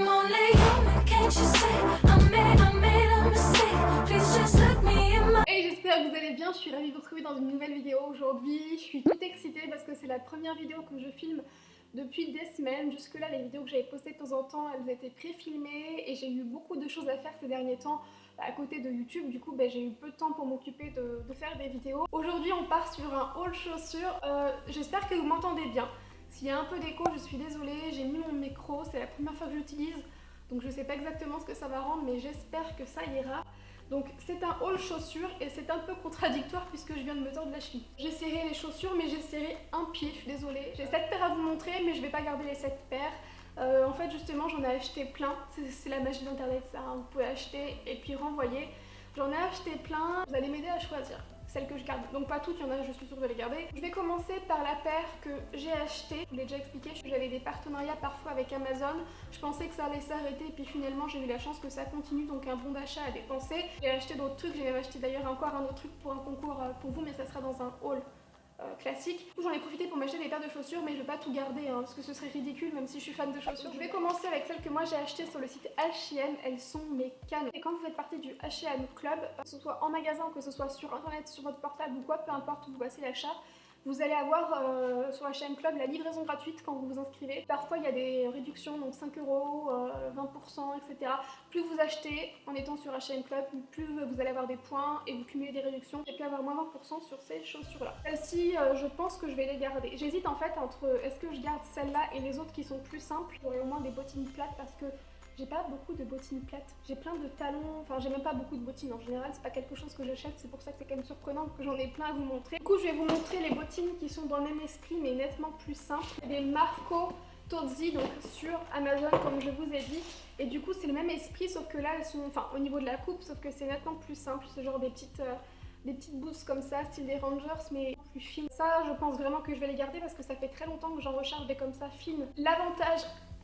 I'm only human, can't you see? I made a mistake. Please just look me in my... Hey, j'espère que vous allez bien, je suis ravie de vous retrouver dans une nouvelle vidéo aujourd'hui. Je suis toute excitée parce que c'est la première vidéo que je filme depuis des semaines. Jusque là, les vidéos que j'avais postées de temps en temps, elles étaient pré-filmées et j'ai eu beaucoup de choses à faire ces derniers temps à côté de YouTube. Du coup, j'ai eu peu de temps pour m'occuper de faire des vidéos. Aujourd'hui, on part sur un haul chaussures. J'espère que vous m'entendez bien. S'il y a un peu d'écho, je suis désolée. J'ai mis mon micro, c'est la première fois que j'utilise. Donc je sais pas exactement ce que ça va rendre, mais j'espère que ça ira. Donc c'est un haul chaussures et c'est un peu contradictoire puisque je viens de me tordre la cheville. J'ai serré les chaussures mais j'ai serré un pied, je suis désolée. J'ai 7 paires à vous montrer mais je vais pas garder les 7 paires. En fait justement j'en ai acheté plein, c'est la magie d'internet ça, hein. Vous pouvez acheter et puis renvoyer. J'en ai acheté plein, vous allez m'aider à choisir celle que je garde. Donc pas toutes, il y en a, je suis sûre de les garder. Je vais commencer par la paire que j'ai achetée. Je vous l'ai déjà expliqué, j'avais des partenariats parfois avec Amazon. Je pensais que ça allait s'arrêter et puis finalement j'ai eu la chance que ça continue, donc un bon d'achat à dépenser. J'ai acheté d'autres trucs, j'ai même acheté d'ailleurs encore un autre truc pour un concours pour vous, mais ça sera dans un haul classique. J'en ai profité pour m'acheter des paires de chaussures, mais je vais pas tout garder hein, parce que ce serait ridicule même si je suis fan de chaussures. Je vais commencer avec celles que moi j'ai achetées sur le site H&M, elles sont mes canons. Et quand vous faites partie du H&M Club, que ce soit en magasin, que ce soit sur internet, sur votre portable ou quoi, peu importe où vous passez l'achat, vous allez avoir sur H&M Club la livraison gratuite quand vous vous inscrivez. Parfois il y a des réductions, donc 5 €, 20%, etc. Plus vous achetez en étant sur H&M Club, plus vous allez avoir des points et vous cumulez des réductions. Et puis avoir moins 20% sur ces chaussures-là. Celles-ci, je pense que je vais les garder. J'hésite en fait entre est-ce que je garde celle-là et les autres qui sont plus simples. J'aurai au moins des bottines plates parce que j'ai pas beaucoup de bottines plates. J'ai plein de talons, enfin j'ai même pas beaucoup de bottines en général, c'est pas quelque chose que j'achète, c'est pour ça que c'est quand même surprenant que j'en ai plein à vous montrer. Du coup je vais vous montrer les bottines qui sont dans le même esprit mais nettement plus simples. Des Marco Tozzi, donc sur Amazon comme je vous ai dit. Et du coup c'est le même esprit sauf que là elles sont, enfin au niveau de la coupe, sauf que c'est nettement plus simple, ce genre des petites bouses comme ça, style des Rangers, mais plus fines. Ça, je pense vraiment que je vais les garder parce que ça fait très longtemps que j'en recherche des comme ça fines. L'avantage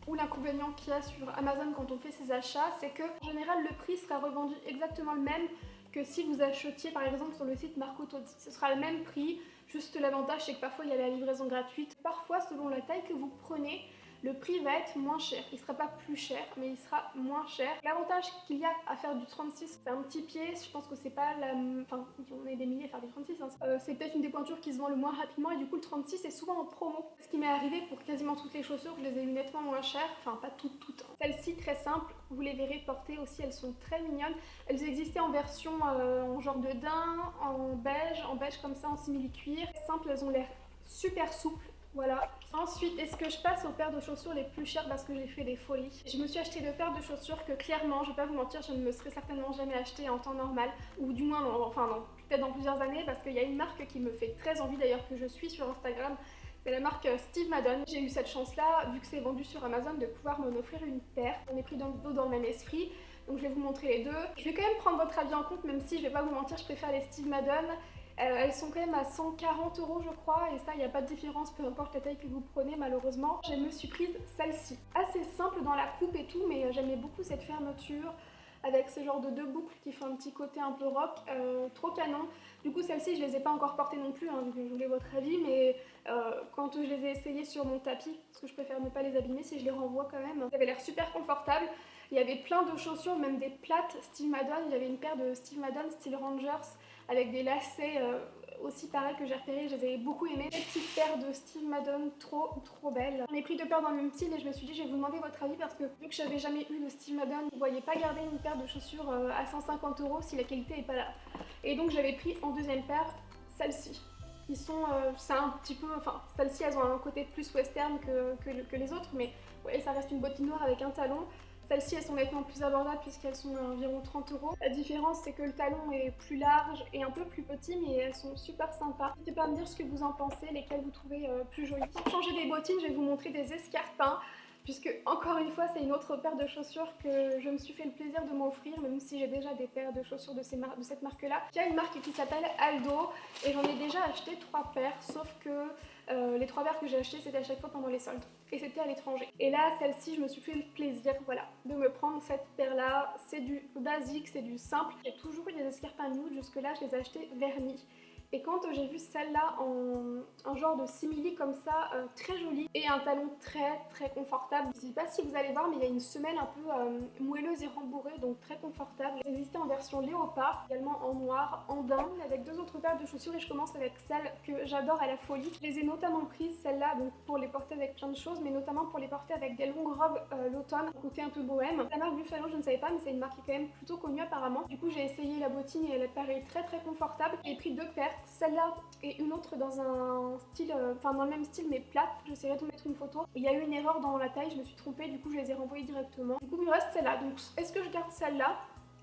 ou l'inconvénient qu'il y a sur Amazon quand on fait ses achats, c'est que en général le prix sera revendu exactement le même que si vous achetiez par exemple sur le site Marco Tozzi. Ce sera le même prix, juste l'avantage c'est que parfois il y a la livraison gratuite. Parfois selon la taille que vous prenez, le prix va être moins cher. Il ne sera pas plus cher, mais il sera moins cher. L'avantage qu'il y a à faire du 36, c'est un petit pied. Je pense que c'est pas la... Enfin, on est des milliers à faire du 36. Hein. C'est peut-être une des pointures qui se vend le moins rapidement et du coup le 36 est souvent en promo. Ce qui m'est arrivé pour quasiment toutes les chaussures, je les ai eu nettement moins chères. Enfin, pas toutes. Hein. Celles-ci, très simples, vous les verrez portées aussi, elles sont très mignonnes. Elles existaient en version en genre de daim, en beige comme ça, en simili-cuir. Simples, elles ont l'air super souples. Voilà. Ensuite, est-ce que je passe aux paires de chaussures les plus chères parce que j'ai fait des folies? Je me suis acheté 2 paires de chaussures que clairement, je vais pas vous mentir, je ne me serais certainement jamais acheté en temps normal. Ou du moins, non, peut-être dans plusieurs années parce qu'il y a une marque qui me fait très envie d'ailleurs que je suis sur Instagram. C'est la marque Steve Madden. J'ai eu cette chance-là, vu que c'est vendu sur Amazon, de pouvoir m'en offrir une paire. On est pris dans le même esprit. Donc je vais vous montrer les deux. Je vais quand même prendre votre avis en compte, même si je vais pas vous mentir, je préfère les Steve Madden. Elles sont quand même à 140 € je crois et ça il n'y a pas de différence peu importe la taille que vous prenez malheureusement. Je me suis prise celle-ci. Assez simple dans la coupe et tout mais j'aimais beaucoup cette fermeture avec ce genre de 2 boucles qui font un petit côté un peu rock, trop canon. Du coup celle-ci je les ai pas encore portées non plus, hein, vu que je voulais votre avis, mais quand je les ai essayées sur mon tapis, parce que je préfère ne pas les abîmer si je les renvoie quand même, ça avait l'air super confortable. Il y avait plein de chaussures, même des plates Steve Madden. Il y avait une paire de Steve Madden style Rangers avec des lacets aussi pareil que j'ai repéré, je les avais beaucoup aimés. Des petites paires de Steve Madden trop belles. J'en ai pris 2 paires dans le même style et je me suis dit je vais vous demander votre avis parce que vu que j'avais jamais eu de Steve Madden, vous ne voyez pas garder une paire de chaussures à 150 € si la qualité est pas là. Et donc j'avais pris en deuxième paire celle-ci. Ils sont, c'est un petit peu, enfin celles-ci elles ont un côté plus western que les autres, mais ouais, ça reste une bottine noire avec un talon. Celles-ci elles sont nettement plus abordables puisqu'elles sont à environ 30 €. La différence c'est que le talon est plus large et un peu plus petit mais elles sont super sympas. N'hésitez pas à me dire ce que vous en pensez, lesquelles vous trouvez plus jolies. Pour changer des bottines, je vais vous montrer des escarpins. Puisque encore une fois c'est une autre paire de chaussures que je me suis fait le plaisir de m'offrir, même si j'ai déjà des paires de chaussures de cette marque là. Il y a une marque qui s'appelle Aldo et j'en ai déjà acheté 3 paires, sauf que les 3 paires que j'ai achetées c'était à chaque fois pendant les soldes et c'était à l'étranger. Et là celle-ci je me suis fait le plaisir, voilà, de me prendre cette paire là. C'est du basique, c'est du simple. J'ai toujours eu des escarpins nude, jusque là je les ai achetés vernis. Et quand j'ai vu celle-là en un genre de simili comme ça, très jolie, et un talon très confortable. Je sais pas si vous allez voir, mais il y a une semelle un peu moelleuse et rembourrée, donc très confortable. Elle existait en version léopard, également en noir, en daim, avec 2 autres paires de chaussures, et je commence avec celle que j'adore à la folie. Je les ai notamment prises, celle-là, donc pour les porter avec plein de choses, mais notamment pour les porter avec des longues robes l'automne, côté un peu bohème. La marque Buffalo, je ne savais pas, mais c'est une marque qui est quand même plutôt connue apparemment. Du coup, j'ai essayé la bottine et elle paraît très confortable. J'ai pris 2 paires, celle-là et une autre dans un style, enfin dans le même style mais plate. J'essaierai de vous mettre une photo. Il y a eu une erreur dans la taille, je me suis trompée, du coup je les ai renvoyées directement. Du coup, il me reste celle-là. Donc, est-ce que je garde celle-là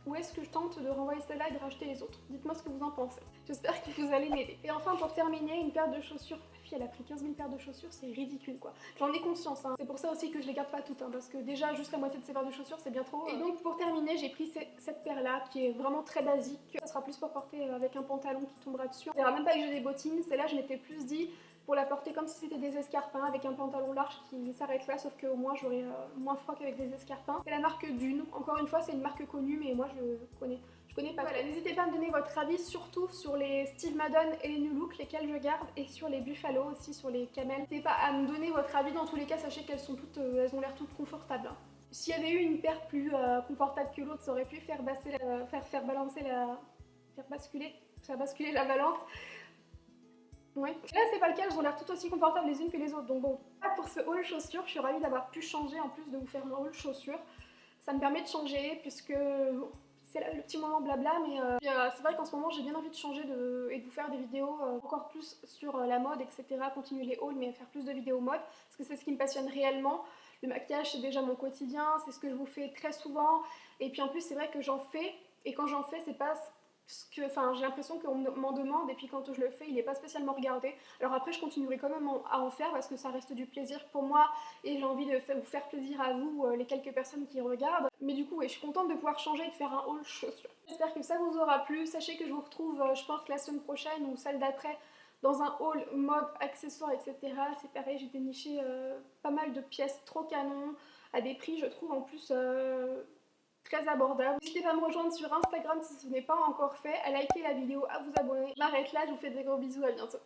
ou est-ce que je tente de renvoyer celle-là et de racheter les autres? Dites-moi ce que vous en pensez. J'espère que vous allez m'aider. Et enfin, pour terminer, une paire de chaussures. Ma fille, elle a pris 15 000 paires de chaussures, c'est ridicule quoi. J'en ai conscience, hein. C'est pour ça aussi que je les garde pas toutes, hein, parce que déjà, juste la moitié de ces paires de chaussures, c'est bien trop. Et donc, pour terminer, j'ai pris cette paire-là, qui est vraiment très basique. Ça sera plus pour porter avec un pantalon qui tombera dessus. On verra même pas que j'ai des bottines. Celle-là, je m'étais plus dit pour la porter comme si c'était des escarpins avec un pantalon large qui s'arrête là, sauf qu'au moins j'aurais moins froid qu'avec des escarpins. C'est la marque Dune. Encore une fois, c'est une marque connue, mais moi je connais pas. Voilà, n'hésitez pas à me donner votre avis, surtout sur les Steve Madden et les New Look, lesquels je garde, et sur les Buffalo aussi, sur les camels. N'hésitez pas à me donner votre avis. Dans tous les cas, sachez qu'elles sont toutes, elles ont l'air toutes confortables, hein. S'il y avait eu une paire plus confortable que l'autre, ça aurait pu faire basculer la balance. Ouais. Là, c'est pas le cas, elles ont l'air tout aussi confortables les unes que les autres. Donc bon, pour ce haul chaussures, je suis ravie d'avoir pu changer en plus de vous faire un haul chaussures. Ça me permet de changer puisque bon, c'est le petit moment blabla, mais c'est vrai qu'en ce moment j'ai bien envie de changer et de vous faire des vidéos encore plus sur la mode, etc. Continuer les hauls, mais faire plus de vidéos mode parce que c'est ce qui me passionne réellement. Le maquillage, c'est déjà mon quotidien, c'est ce que je vous fais très souvent. Et puis en plus, c'est vrai que j'en fais, et quand j'en fais, c'est pas j'ai l'impression qu'on m'en demande, et puis quand je le fais, il n'est pas spécialement regardé. Alors après, je continuerai quand même à en faire parce que ça reste du plaisir pour moi et j'ai envie de vous faire plaisir à vous, les quelques personnes qui regardent. Mais du coup, ouais, je suis contente de pouvoir changer et de faire un haul chaussures. J'espère que ça vous aura plu. Sachez que je vous retrouve, je pense, la semaine prochaine ou celle d'après dans un haul mode, accessoires, etc. C'est pareil, j'ai déniché pas mal de pièces trop canon à des prix, je trouve, en plus très abordable. N'hésitez pas à me rejoindre sur Instagram si ce n'est pas encore fait, à liker la vidéo, à vous abonner. Je m'arrête là, je vous fais des gros bisous, à bientôt.